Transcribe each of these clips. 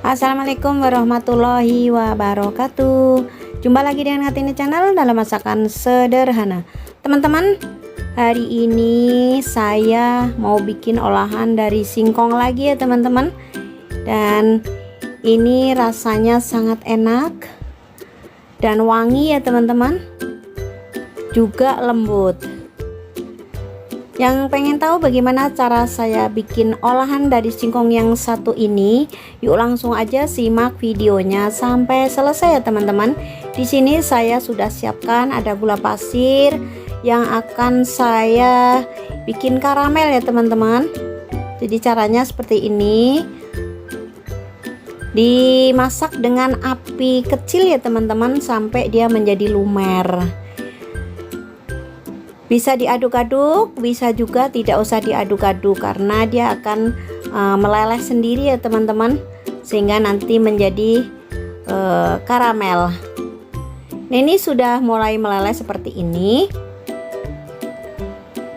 Assalamualaikum warahmatullahi wabarakatuh. Jumpa lagi dengan Kartini Channel dalam masakan sederhana. Teman-teman, hari ini saya mau bikin olahan dari singkong lagi ya teman-teman. Dan ini rasanya sangat enak dan wangi ya teman-teman, juga lembut. Yang pengen tahu bagaimana cara saya bikin olahan dari singkong yang satu ini, yuk langsung aja simak videonya sampai selesai ya teman-teman. Di sini saya sudah siapkan ada gula pasir yang akan saya bikin karamel ya teman-teman. Jadi caranya seperti ini. Dimasak dengan api kecil ya teman-teman sampai dia menjadi lumer. Bisa diaduk-aduk, bisa juga tidak usah diaduk-aduk karena dia akan meleleh sendiri ya teman-teman, sehingga nanti menjadi karamel. Nah, ini sudah mulai meleleh seperti ini,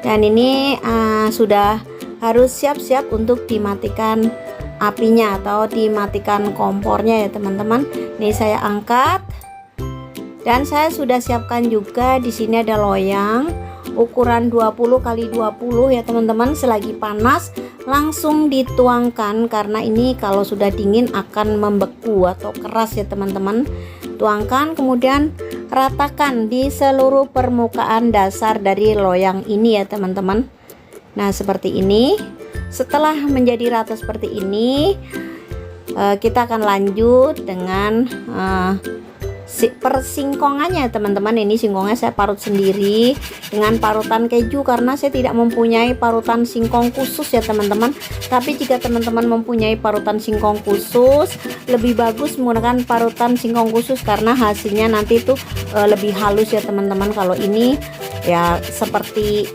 dan ini sudah harus siap-siap untuk dimatikan apinya atau dimatikan kompornya ya teman-teman. Ini saya angkat, dan saya sudah siapkan juga di sini ada loyang ukuran 20 x 20 ya teman-teman. Selagi panas langsung dituangkan karena ini kalau sudah dingin akan membeku atau keras ya teman-teman. Tuangkan, kemudian ratakan di seluruh permukaan dasar dari loyang ini ya teman-teman. Nah, seperti ini. Setelah menjadi rata seperti ini, kita akan lanjut dengan persingkongannya teman-teman. Ini singkongnya saya parut sendiri dengan parutan keju karena saya tidak mempunyai parutan singkong khusus ya teman-teman. Tapi jika teman-teman mempunyai parutan singkong khusus, lebih bagus menggunakan parutan singkong khusus karena hasilnya nanti itu lebih halus ya teman-teman. Kalau ini ya seperti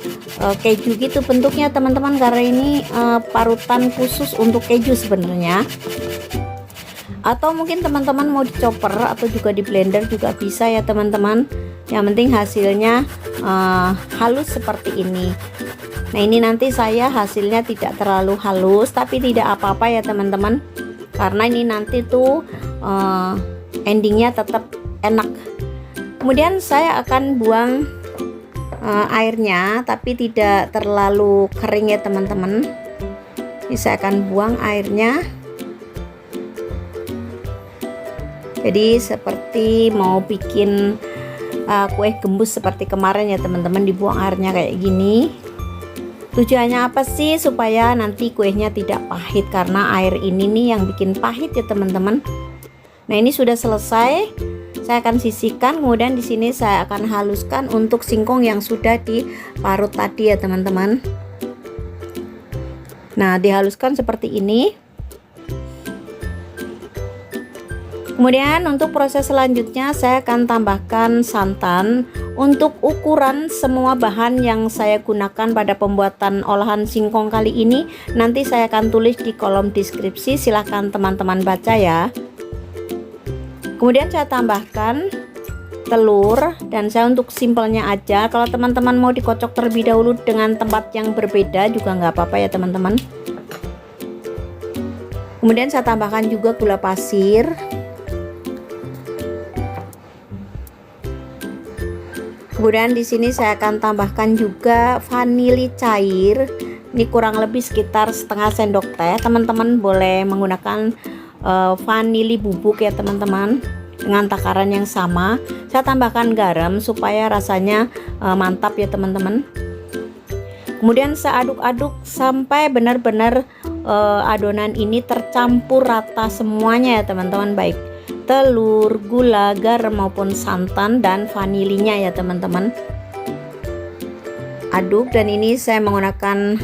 keju gitu bentuknya teman-teman, karena ini parutan khusus untuk keju sebenarnya. Atau mungkin teman-teman mau dicoper atau juga di blender juga bisa ya teman-teman. Yang penting hasilnya halus seperti ini. Nah, ini nanti saya hasilnya tidak terlalu halus tapi tidak apa-apa ya teman-teman, karena ini nanti tuh endingnya tetap enak. Kemudian saya akan buang airnya tapi tidak terlalu kering ya teman-teman. Ini saya akan buang airnya. Jadi seperti mau bikin kue gembus seperti kemarin ya teman-teman, dibuang airnya kayak gini. Tujuannya apa sih? Supaya nanti kuenya tidak pahit, karena air ini nih yang bikin pahit ya teman-teman. Nah, ini sudah selesai. Saya akan sisihkan, kemudian di sini saya akan haluskan untuk singkong yang sudah diparut tadi ya teman-teman. Nah, dihaluskan seperti ini. Kemudian untuk proses selanjutnya saya akan tambahkan santan. Untuk ukuran semua bahan yang saya gunakan pada pembuatan olahan singkong kali ini nanti saya akan tulis di kolom deskripsi, silahkan teman-teman baca ya. Kemudian saya tambahkan telur, dan saya untuk simpelnya aja. Kalau teman-teman mau dikocok terlebih dahulu dengan tempat yang berbeda juga nggak apa-apa ya teman-teman. Kemudian saya tambahkan juga gula pasir. Kemudian di sini saya akan tambahkan juga vanili cair. Ini kurang lebih sekitar setengah sendok teh. Teman-teman boleh menggunakan vanili bubuk ya teman-teman, dengan takaran yang sama. Saya tambahkan garam supaya rasanya mantap ya teman-teman. Kemudian saya aduk-aduk sampai benar-benar adonan ini tercampur rata semuanya ya teman-teman, baik telur, gula, garam maupun santan dan vanilinya ya teman-teman. Aduk, dan ini saya menggunakan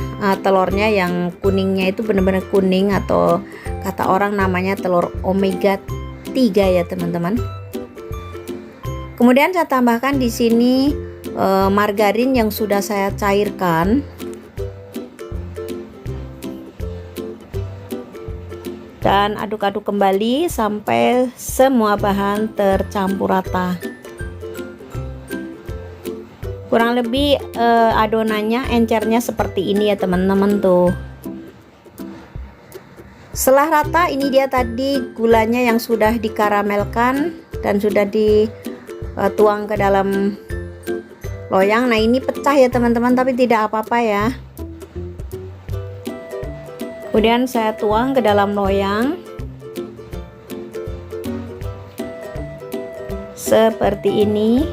telurnya yang kuningnya itu benar-benar kuning, atau kata orang namanya telur omega 3 ya teman-teman. Kemudian saya tambahkan di sini margarin yang sudah saya cairkan. Dan aduk-aduk kembali sampai semua bahan tercampur rata. Kurang lebih adonannya, encernya seperti ini ya teman-teman tuh. Setelah rata, ini dia tadi gulanya yang sudah dikaramelkan dan sudah dituang ke dalam loyang. Nah, ini pecah ya teman-teman, tapi tidak apa-apa ya. Kemudian saya tuang ke dalam loyang seperti ini.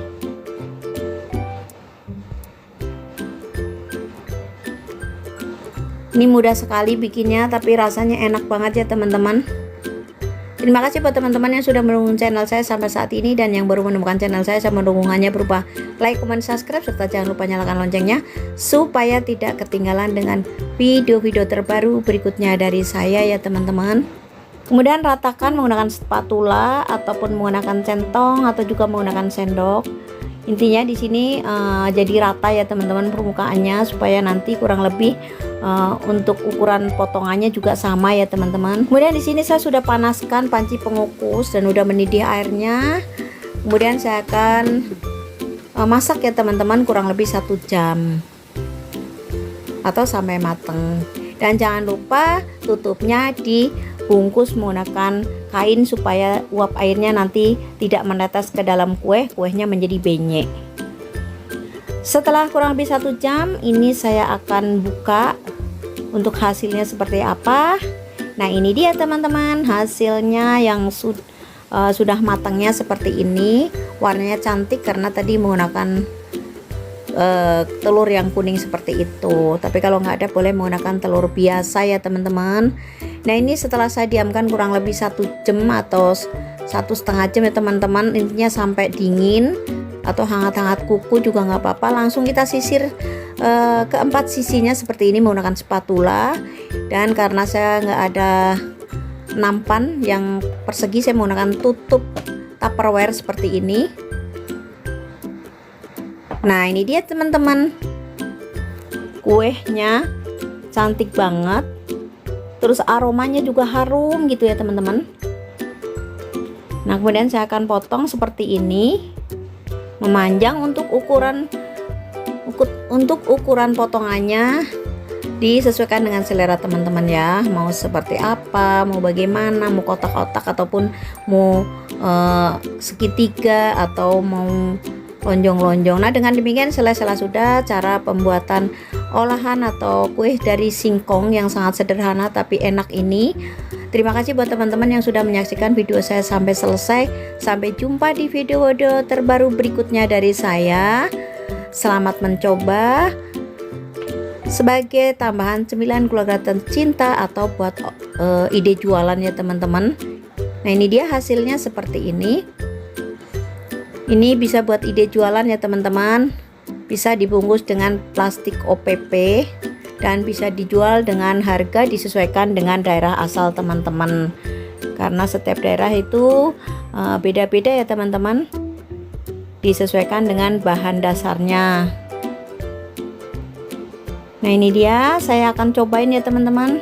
Ini mudah sekali bikinnya, tapi rasanya enak banget ya teman-teman. Terima kasih buat teman-teman yang sudah mendukung channel saya sampai saat ini, dan yang baru menemukan channel saya mendukungannya berupa like, comment, subscribe, serta jangan lupa nyalakan loncengnya supaya tidak ketinggalan dengan video-video terbaru berikutnya dari saya ya teman-teman. Kemudian ratakan menggunakan spatula ataupun menggunakan centong atau juga menggunakan sendok. Intinya di sini jadi rata ya teman-teman permukaannya, supaya nanti kurang lebih untuk ukuran potongannya juga sama ya teman-teman. Kemudian di sini saya sudah panaskan panci pengukus dan udah mendidih airnya. Kemudian saya akan masak ya teman-teman kurang lebih 1 jam atau sampai mateng. Dan jangan lupa tutupnya dibungkus menggunakan kain supaya uap airnya nanti tidak menetes ke dalam kuehnya menjadi benyek. Setelah kurang lebih 1 jam ini saya akan buka untuk hasilnya seperti apa. Nah, ini dia teman-teman hasilnya yang sudah matangnya seperti ini. Warnanya cantik karena tadi menggunakan telur yang kuning seperti itu. Tapi kalau nggak ada boleh menggunakan telur biasa ya teman-teman. Nah, ini setelah saya diamkan kurang lebih 1 jam atau 1,5 jam ya teman-teman. Intinya sampai dingin atau hangat-hangat kuku juga nggak apa-apa. Langsung kita sisir keempat sisinya seperti ini menggunakan spatula. Dan karena saya nggak ada nampan yang persegi, saya menggunakan tutup Tupperware seperti ini. Nah, ini dia teman-teman, kuehnya cantik banget, terus aromanya juga harum gitu ya teman-teman. Nah, kemudian saya akan potong seperti ini, memanjang. Untuk ukuran potongannya disesuaikan dengan selera teman-teman ya, mau seperti apa, mau bagaimana, mau kotak-kotak ataupun mau segitiga atau mau lonjong-lonjong. Nah, dengan demikian selesai sudah cara pembuatan olahan atau kue dari singkong yang sangat sederhana tapi enak ini. Terima kasih buat teman-teman yang sudah menyaksikan video saya sampai selesai. Sampai jumpa di video-video terbaru berikutnya dari saya. Selamat mencoba sebagai tambahan cemilan keluarga tercinta atau buat ide jualan ya teman-teman. Nah, ini dia hasilnya seperti ini. Ini bisa buat ide jualan ya teman-teman. Bisa dibungkus dengan plastik OPP dan bisa dijual dengan harga disesuaikan dengan daerah asal teman-teman. Karena setiap daerah itu beda-beda ya teman-teman. Disesuaikan dengan bahan dasarnya. Nah, ini dia, saya akan cobain ya teman-teman.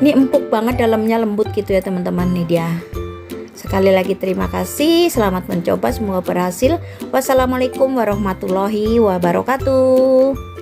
Ini empuk banget, dalamnya lembut gitu ya teman-teman. Nih dia. Sekali lagi terima kasih, selamat mencoba, semoga berhasil. Wassalamualaikum warahmatullahi wabarakatuh.